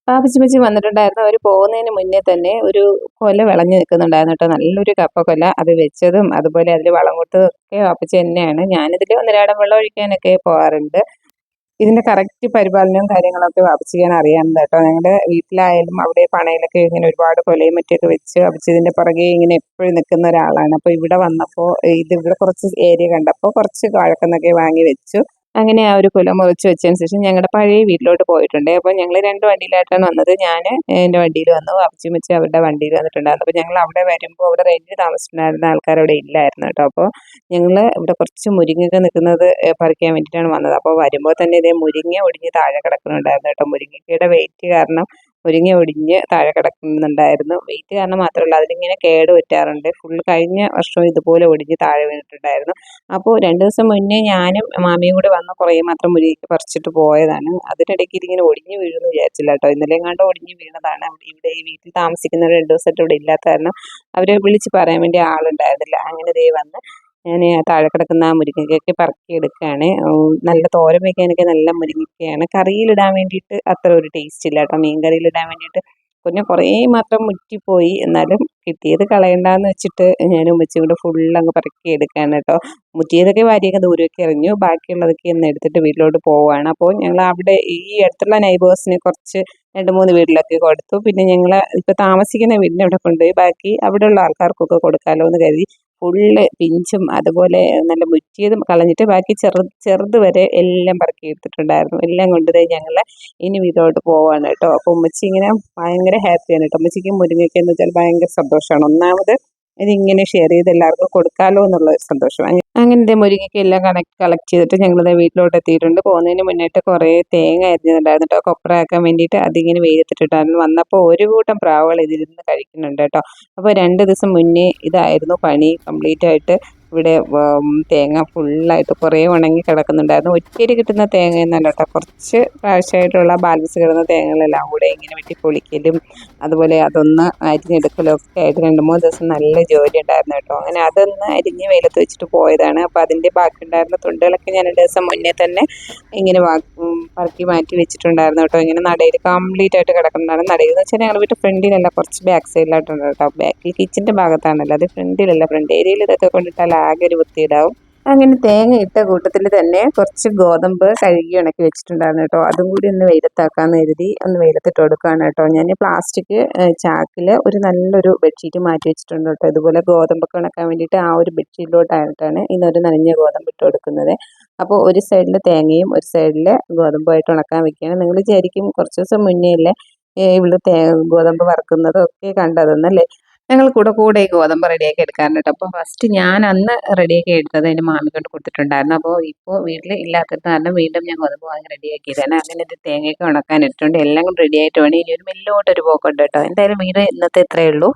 പാപ്പിച്ചിമ്മച്ചി വന്നിട്ടുണ്ടായിരുന്നു. അവർ പോകുന്നതിന് മുന്നേ തന്നെ ഒരു കൊല വിളഞ്ഞു നിൽക്കുന്നുണ്ടായിരുന്നു കേട്ടോ. നല്ലൊരു കപ്പക്കൊല. അത് വെച്ചതും അതുപോലെ അതിൽ വളം കൊടുത്തതും ഒക്കെ വാപ്പച്ചി തന്നെയാണ്. ഞാനിതിൽ ഒന്നരാടം വെള്ളം ഒഴിക്കാനൊക്കെ പോകാറുണ്ട്. ഇതിന്റെ കറക്റ്റ് പരിപാലനവും കാര്യങ്ങളൊക്കെ വാപ്പച്ചിക്കാണ് അറിയാവുന്നത് കേട്ടോ. ഞങ്ങളുടെ വീട്ടിലായാലും അവിടെ പണയിലൊക്കെ ഇങ്ങനെ ഒരുപാട് കൊലയും മറ്റൊക്കെ വെച്ച് വാപ്പച്ചി ഇതിന്റെ പുറകെ ഇങ്ങനെ എപ്പോഴും നിൽക്കുന്ന ഒരാളാണ്. അപ്പോൾ ഇവിടെ വന്നപ്പോൾ ഇവിടെ കുറച്ച് ഏരിയ കണ്ടപ്പോൾ കുറച്ച് വാഴക്കന്നൊക്കെ വാങ്ങി വെച്ചു. അങ്ങനെ ആ ഒരു കുല മുറിച്ച് വെച്ചതിന് ശേഷം ഞങ്ങളുടെ പഴയ വീട്ടിലോട്ട് പോയിട്ടുണ്ട്. അപ്പോൾ ഞങ്ങൾ 2 വണ്ടിയിലായിട്ടാണ് വന്നത്. ഞാൻ എൻ്റെ വണ്ടിയിൽ വന്നു, വാപ്പച്ചിയും വെച്ച് അവരുടെ വണ്ടിയിൽ വന്നിട്ടുണ്ടായിരുന്നു. അപ്പോൾ ഞങ്ങൾ അവിടെ വരുമ്പോൾ അവിടെ റെൻറ്റിന് താമസിച്ചിട്ടുണ്ടായിരുന്ന ആൾക്കാർ അവിടെ ഇല്ലായിരുന്നു കേട്ടോ. അപ്പോൾ ഞങ്ങൾ ഇവിടെ കുറച്ച് മുരിങ്ങയൊക്കെ നിൽക്കുന്നത് പറിക്കാൻ വേണ്ടിയിട്ടാണ് വന്നത്. അപ്പോൾ വരുമ്പോൾ തന്നെ ഇതേ മുരിങ്ങ ഒടിഞ്ഞ് താഴെ കിടക്കുന്നുണ്ടായിരുന്നു കേട്ടോ. മുരിങ്ങയ്ക്കയുടെ വെയിറ്റ് കാരണം മുരിങ്ങ ഒടിഞ്ഞ് താഴെ കിടക്കുന്നുണ്ടായിരുന്നു. വെയിറ്റ് കാരണം മാത്രമല്ല, അതിലിങ്ങനെ കേട് പറ്റാറുണ്ട്. ഫുള്ള് കഴിഞ്ഞ വർഷവും ഇതുപോലെ ഒടിഞ്ഞ് താഴെ വീണിട്ടുണ്ടായിരുന്നു. അപ്പോൾ 2 ദിവസം മുന്നേ ഞാനും മാമിയും കൂടെ വന്ന് കുറേ മാത്രം മുരിങ്ങയ്ക്ക പറിച്ചിട്ട് പോയതാണ്. അതിനിടയ്ക്ക് ഇതിങ്ങനെ ഒടിഞ്ഞ് വീഴുമെന്ന് വിചാരിച്ചില്ല കേട്ടോ. ഇന്നലെ എങ്ങാണ്ട് ഒടിഞ്ഞ് വീണതാണ്. ഇവിടെ ഈ വീട്ടിൽ താമസിക്കുന്നവർ 2 ദിവസമായിട്ട് ഇവിടെ ഇല്ലാത്ത കാരണം അവരെ വിളിച്ച് പറയാൻ വേണ്ടി ആളുണ്ടായിരുന്നില്ല. അങ്ങനെ ദേ വന്ന് ഞാൻ താഴെ കിടക്കുന്ന ആ മുരിങ്ങയ്ക്കയൊക്കെ പറക്കിയെടുക്കുകയാണ്. നല്ല തോരൻ വയ്ക്കാനൊക്കെ നല്ല മുരിങ്ങയ്ക്കയാണ്. കറിയിലിടാൻ വേണ്ടിയിട്ട് അത്ര ഒരു ടേസ്റ്റ് ഇല്ല കേട്ടോ. മീൻ കറിയിലിടാൻ വേണ്ടിയിട്ട് പിന്നെ കുറേ മാത്രം മുറ്റിപ്പോയി. എന്നാലും കിട്ടിയത് കളയണ്ടെന്ന് വെച്ചിട്ട് ഞാൻ ഉമ്മച്ചിയും കൂടെ ഫുൾ അങ്ങ് പറക്കിയെടുക്കുകയാണ് കേട്ടോ. മുറ്റിയതൊക്കെ വാരിയൊക്കെ ദൂരമൊക്കെ എറിഞ്ഞു. ബാക്കിയുള്ളതൊക്കെ ഒന്ന് എടുത്തിട്ട് വീട്ടിലോട്ട് പോവുകയാണ്. അപ്പോൾ ഞങ്ങൾ അവിടെ ഈ അടുത്തുള്ള നൈബേഴ്സിന് കുറച്ച് 2-3 വീട്ടിലൊക്കെ കൊടുത്തു. പിന്നെ ഞങ്ങൾ ഇപ്പോൾ താമസിക്കുന്ന വീടിൻ്റെ അവിടെ കൊണ്ടുപോയി ബാക്കി അവിടെയുള്ള ആൾക്കാർക്കൊക്കെ കൊടുക്കാമല്ലോ എന്ന് കരുതി ഫുള്ള് പിഞ്ചും അതുപോലെ നല്ല മുറ്റിയതും കളഞ്ഞിട്ട് ബാക്കി ചെറുത് വരെ എല്ലാം പറക്കി എടുത്തിട്ടുണ്ടായിരുന്നു. എല്ലാം കൊണ്ടുപോയി ഞങ്ങൾ ഇനി വീട്ടിലോട്ട് പോവാണ് കേട്ടോ. അപ്പോൾ ഉമ്മച്ചി ഇങ്ങനെ ഭയങ്കര ഹാപ്പിയാണ് കേട്ടോ. ഉമ്മച്ചിക്ക് മുരിങ്ങയ്ക്ക എന്ന് വെച്ചാൽ ഭയങ്കര സന്തോഷമാണ്. ഒന്നാമത് ഇതിങ്ങനെ ഷെയർ ചെയ്ത് എല്ലാവർക്കും കൊടുക്കാമല്ലോ എന്നുള്ള ഒരു സന്തോഷം. അങ്ങനത്തെ മുരിങ്ങയ്ക്ക എല്ലാം കളക്ട് ചെയ്തിട്ട് ഞങ്ങളിത് വീട്ടിലോട്ട് എത്തിയിട്ടുണ്ട്. പോകുന്നതിന് മുന്നേട്ട് കുറേ തേങ്ങ അരിഞ്ഞിട്ടുണ്ടായിരുന്നു കേട്ടോ, കൊപ്രയാക്കാൻ വേണ്ടിയിട്ട്. അതിങ്ങനെ വെയിലത്തിട്ടിട്ടായിരുന്നു. വന്നപ്പോൾ ഒരു കൂട്ടം പ്രാവുകൾ ഇതിലിരുന്ന് കഴിക്കുന്നുണ്ട് കേട്ടോ. അപ്പോൾ 2 ദിവസം മുന്നേ ഇതായിരുന്നു പണി കംപ്ലീറ്റ് ആയിട്ട്. ഇവിടെ തേങ്ങ ഫുള്ളായിട്ട് കുറേ ഉണങ്ങി കിടക്കുന്നുണ്ടായിരുന്നു. ഒറ്റയടി കിട്ടുന്ന തേങ്ങ എന്നല്ല കേട്ടോ, കുറച്ച് പ്രാവശ്യമായിട്ടുള്ള ബാലൻസ് കിടന്ന തേങ്ങകളെല്ലാം കൂടെ ഇങ്ങനെ വെട്ടി പൊളിക്കലും അതുപോലെ അതൊന്ന് അരിഞ്ഞെടുക്കലും ഒക്കെ ആയിട്ട് 2-3 ദിവസം നല്ല ജോലി ഉണ്ടായിരുന്നു കേട്ടോ. അങ്ങനെ അതൊന്ന് അരിഞ്ഞ് വെയിലത്ത് വെച്ചിട്ട് പോയതാണ്. അപ്പോൾ അതിൻ്റെ ബാക്കി ഉണ്ടായിരുന്ന തുണ്ടുകളൊക്കെ ഞാൻ 2 ദിവസം മുന്നേ തന്നെ ഇങ്ങനെ പറക്കി മാറ്റി വെച്ചിട്ടുണ്ടായിരുന്നു കേട്ടോ. ഇങ്ങനെ നടയിൽ കംപ്ലീറ്റ് ആയിട്ട് കിടക്കുന്നുണ്ടായിരുന്നു. നടയിൽ എന്ന് വെച്ചാൽ ഞങ്ങളുടെ വീട്ടിൽ ഫ്രണ്ടിലല്ല, കുറച്ച് ബാക്ക് സൈഡിലായിട്ടുണ്ട് കേട്ടോ. ബാക്കിൽ കിച്ചൻ്റെ ഭാഗത്താണല്ലോ, അത് ഫ്രണ്ടിലല്ല. ഫ്രണ്ട് ഏരിയയിൽ ഇതൊക്കെ കൊണ്ടിട്ടാൽ ആകെ ഒരു വൃത്തിയിടാവും. അങ്ങനെ തേങ്ങ ഇട്ട കൂട്ടത്തിൽ തന്നെ കുറച്ച് ഗോതമ്പ് കഴുകി ഉണക്കി വെച്ചിട്ടുണ്ടായിരുന്നു കേട്ടോ. അതും കൂടി ഒന്ന് വെയിലത്താക്കാമെന്ന് കരുതി ഒന്ന് വെയിലത്തിട്ട് കൊടുക്കുകയാണ് കേട്ടോ. ഞാൻ പ്ലാസ്റ്റിക് ചാക്കിൽ ഒരു നല്ലൊരു ബെഡ്ഷീറ്റ് മാറ്റി വെച്ചിട്ടുണ്ട് കേട്ടോ. ഇതുപോലെ ഗോതമ്പൊക്കെ ഉണക്കാൻ വേണ്ടിയിട്ട് ആ ഒരു ബെഡ്ഷീറ്റിലോട്ടായിട്ടാണ് ഇന്നൊരു നനഞ്ഞ ഗോതമ്പ് ഇട്ട് കൊടുക്കുന്നത്. അപ്പോൾ ഒരു സൈഡിൽ തേങ്ങയും ഒരു സൈഡിൽ ഗോതമ്പുമായിട്ട് ഉണക്കാൻ വെക്കുകയാണ്. നിങ്ങൾ വിചാരിക്കും കുറച്ച് ദിവസം മുന്നേ അല്ലേ ഇവിടെ ഗോതമ്പ് വറുക്കുന്നതും ഒക്കെ കണ്ടതെന്നല്ലേ. ഞങ്ങൾ കൂടെ ഈ ഗോതമ്പ് റെഡിയാക്കി എടുക്കാറുണ്ട് കേട്ടോ. അപ്പോൾ ഫസ്റ്റ് ഞാൻ അന്ന് റെഡിയാക്കി എടുത്തത് എൻ്റെ മാമിക്കൊണ്ട് കൊടുത്തിട്ടുണ്ടായിരുന്നു. അപ്പോൾ ഇപ്പോൾ വീട്ടിൽ ഇല്ലാത്തത് കാരണം വീണ്ടും ഞാൻ ഗോതമ്പ് വാങ്ങി റെഡിയാക്കിയതാണ്. അങ്ങനെ ഇത് തേങ്ങയൊക്കെ ഉണക്കാൻ ഇട്ടിട്ടുണ്ട്. എല്ലാം കൂടി റെഡി ആയിട്ട് വേണം ഇനി ഒരു മില്ലോട്ടൊരു പോക്കുണ്ട് കേട്ടോ. എന്തായാലും വീട് ഇന്നത്തെ ഇത്രയേ ഉള്ളൂ.